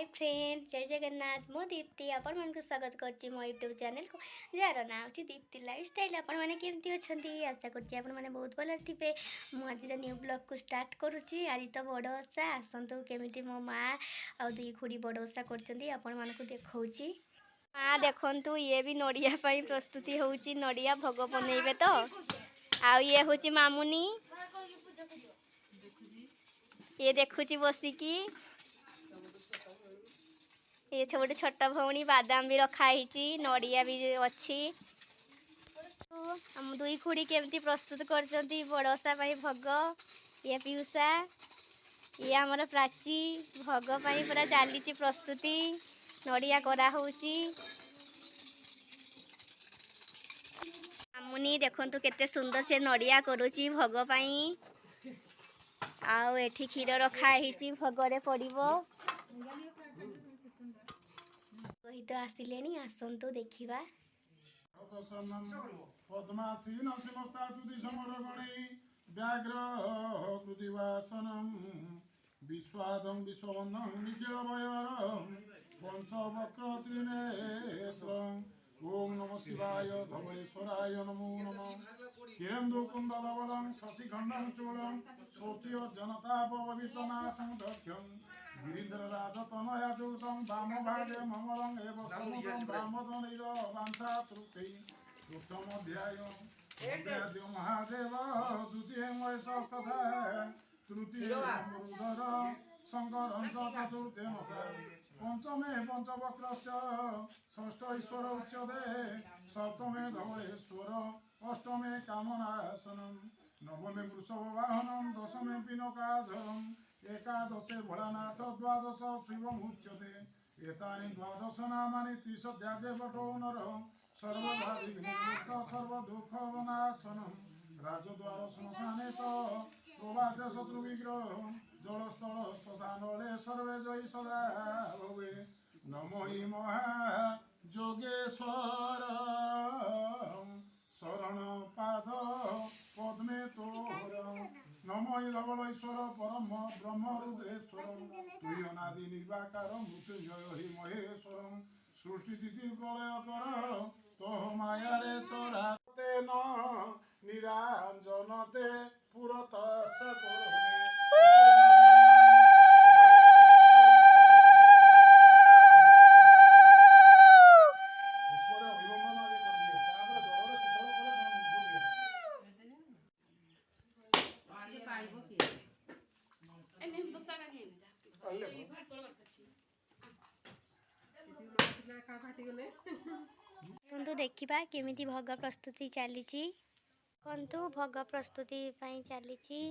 Hi friends, जय जगन्नाथ। मो दीप्ति आपण मन को स्वागत करछि मो यूट्यूब चैनल को, जार ना होछि दीप्ति लाइफस्टाइल। आपण माने केमती अछंती? आशा करछि आपण माने बहुत भल थिबे। मु आज न्यू ब्लॉग को स्टार्ट करूछि। आज तो बड़ ओसा आसंतु केमिति मो माँ आ दुई खुड़ी बड़ ओसा करछंती आपण मन को देखौछि। माँ देखंतु, ये भी नड़िया पई प्रस्तुति होछि। नड़िया भोग बनैबे तो। आ ये होछि मामुनी, ये देखुछि बसिकी। ये छोटे छोटा भौणी बादाम भी रखा ही, नड़िया भी अच्छी। हम दुई खुड़ी केमती प्रस्तुत करछंती बड़सा पाई भोग। ये पीयूषा, ये हमर प्राची भोग पाई पूरा चली प्रस्तुति। नड़िया करा होउसी। मामुनी देखंतु केते सुंदर से नड़िया करूची भोग पाई। आउ एठी क्षीर रखा ही भोगरे पड़िबो। कही तो आसिले आसतु देखा। पद्मासीन समस्ताचुति समरगणे व्याघ्र कृतिवासनम विश्वादं विश्ववन्नं निखिल भयर पंचवक्र त्रिनेत्रं। ओम नमः शिवाय धवेश्वराय नमो नमः। किरंदु कुंडलवलं शशिखंडं चूलं सोत्य जनतापवितनाशं दक्षं गिरीन्द्रराजतनयाजुतं वामभागे ममलं एव समुदं ब्राह्मणैर वाञ्छातृते उत्तमोऽध्यायो महादेव द्वितीय तथा तृतीय मरुधर शंकर चतुर्थे पंचमे पंचवक्रस्य षष्ठ ईश्वर उच्यते सप्तमे धवलेश्वर अष्टमे कामनाशनम नवमे वृषभवाहनम दशमे पिनकाधरम एकादशे भोलानाथ द्वादश शिवमुच्यते। एतानि द्वादश नामानि त्रिशद्यादेवतो नर सर्वदा विघ्नमुक्त सर्वदुःखनाशनम। राजद्वार श्मशाने तो प्रवासे शत्रुविग्रह जलस्थल श्मशानले सर्वे जयी सदा भवे। नमो हि महायोगेश्वर शरण पाद पद्मे तोर। नमो हि धवलेश्वर परम ब्रह्मरुद्रेश्वर तुई अनादि निर्वाकार मृत्युंजय हि महेश्वर। सृष्टि तिथि प्रलय कर तो मायारे चराते न निरांजनते पुरतस सुंदु देखिबा केमिति भोग प्रस्तुति चलीची। कंतु भोग प्रस्तुति पई चलीची।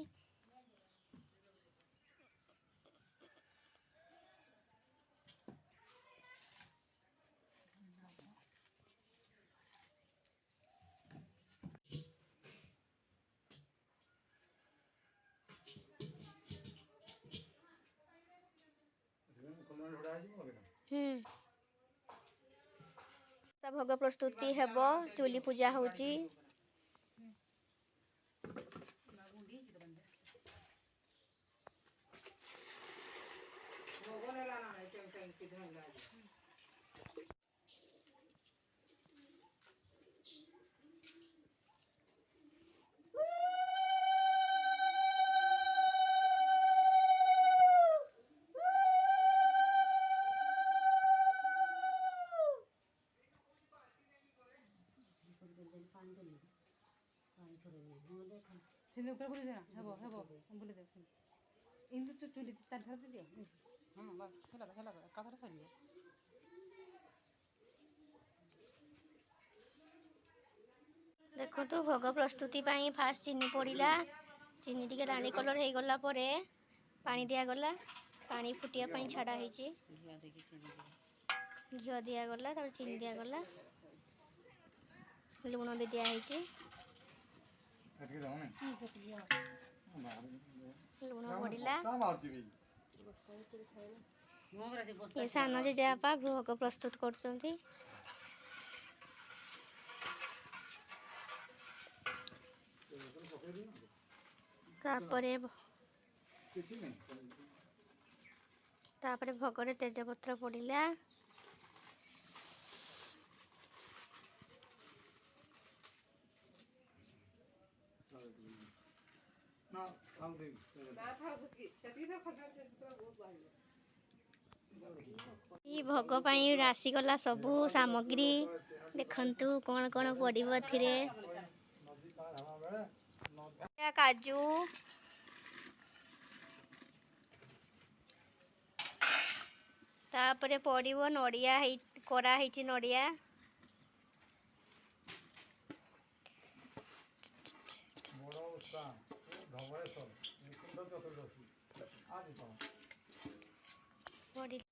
भोग प्रस्तुति हेबो। चूली पूजा होची। सिंधु ऊपर बोली देना हेबो हेबो बोली दे इंदु चुली तार धर दियो। हां बस चला कथार सरियो। देखो तो भोग प्रस्तुति पाई फास्ट चीनी पड़िला। चीनी टिके रानी कलर हो गला परे पानी दिया गला। पानी फुटिया पाई छाड़ा होईची। घिओ दिया गला, तब चीनी दिया गला, लुण भी दिया होईची। लुण पड़िला। ये सान जेजेबापा भोग प्रस्तुत करछंती। तापरे तापर भोगरे तेजपत्र पड़िला भोग पाई राशि गला सबू सामग्री देखंतु कौन कौन पड़िबो थिरे काजू तापरे पड़िबो नड़िया कोरा हेची नड़िया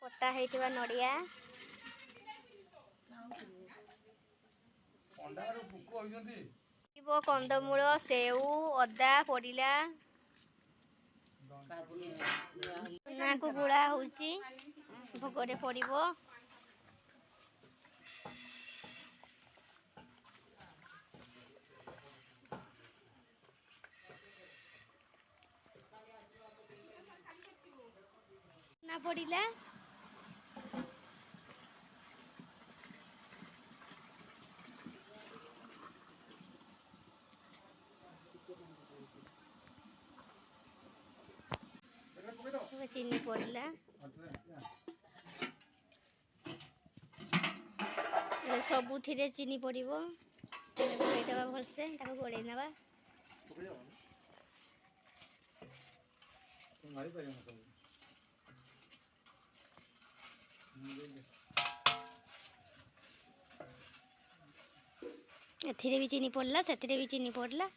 कटा हेइथिबा नड़िया कंदमूल सेऊ अदा पड़िला ना को गुड़ा होची भोगरे पड़िबो ना पड़िला चीनी पड़ला सबू थी चीनी पड़ो गोड़े दबा भलसे गोड़े नवा एथिरे भी चीनी पड़ला से भी चीनी पड़ला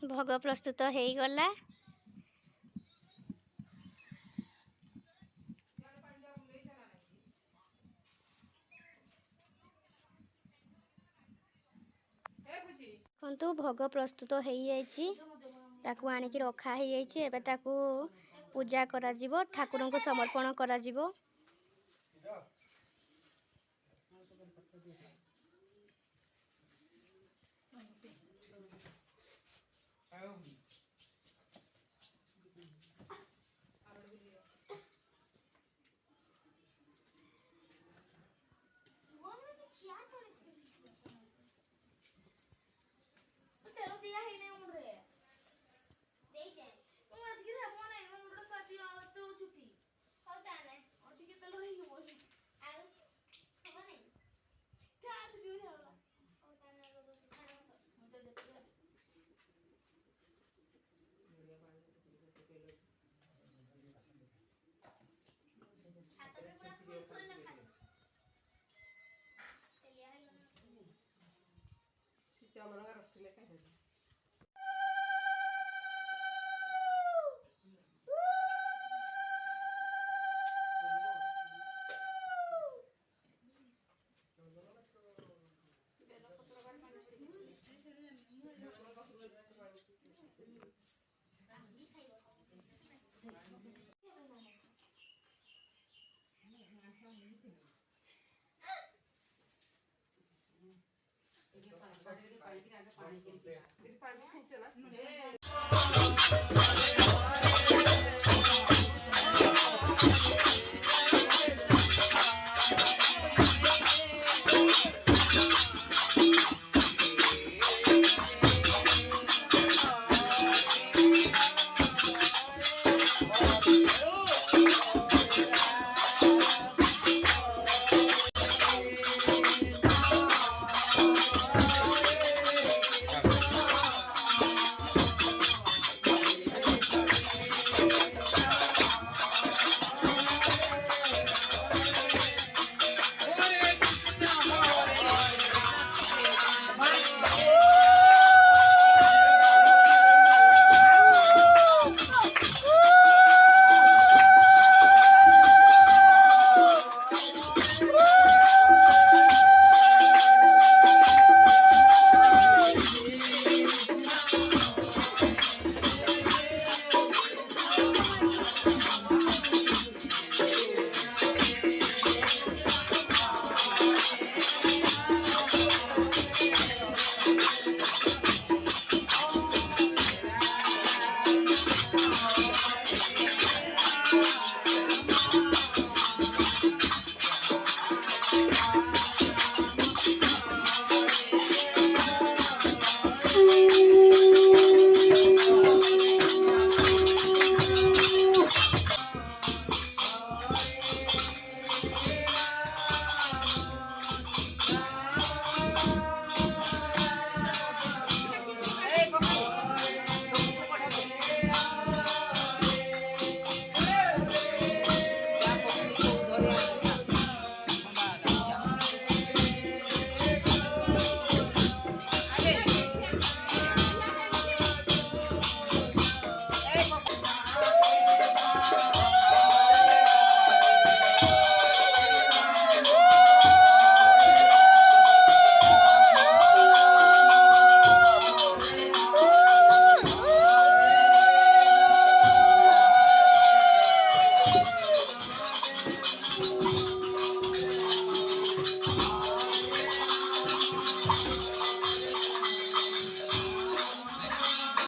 भोग प्रस्तुत हो गला देखु भोग प्रस्तुत हो ताकू आनिकी रखा एबे ताकू पूजा करा जिवो ठाकुर को समर्पण करा जिवो पानी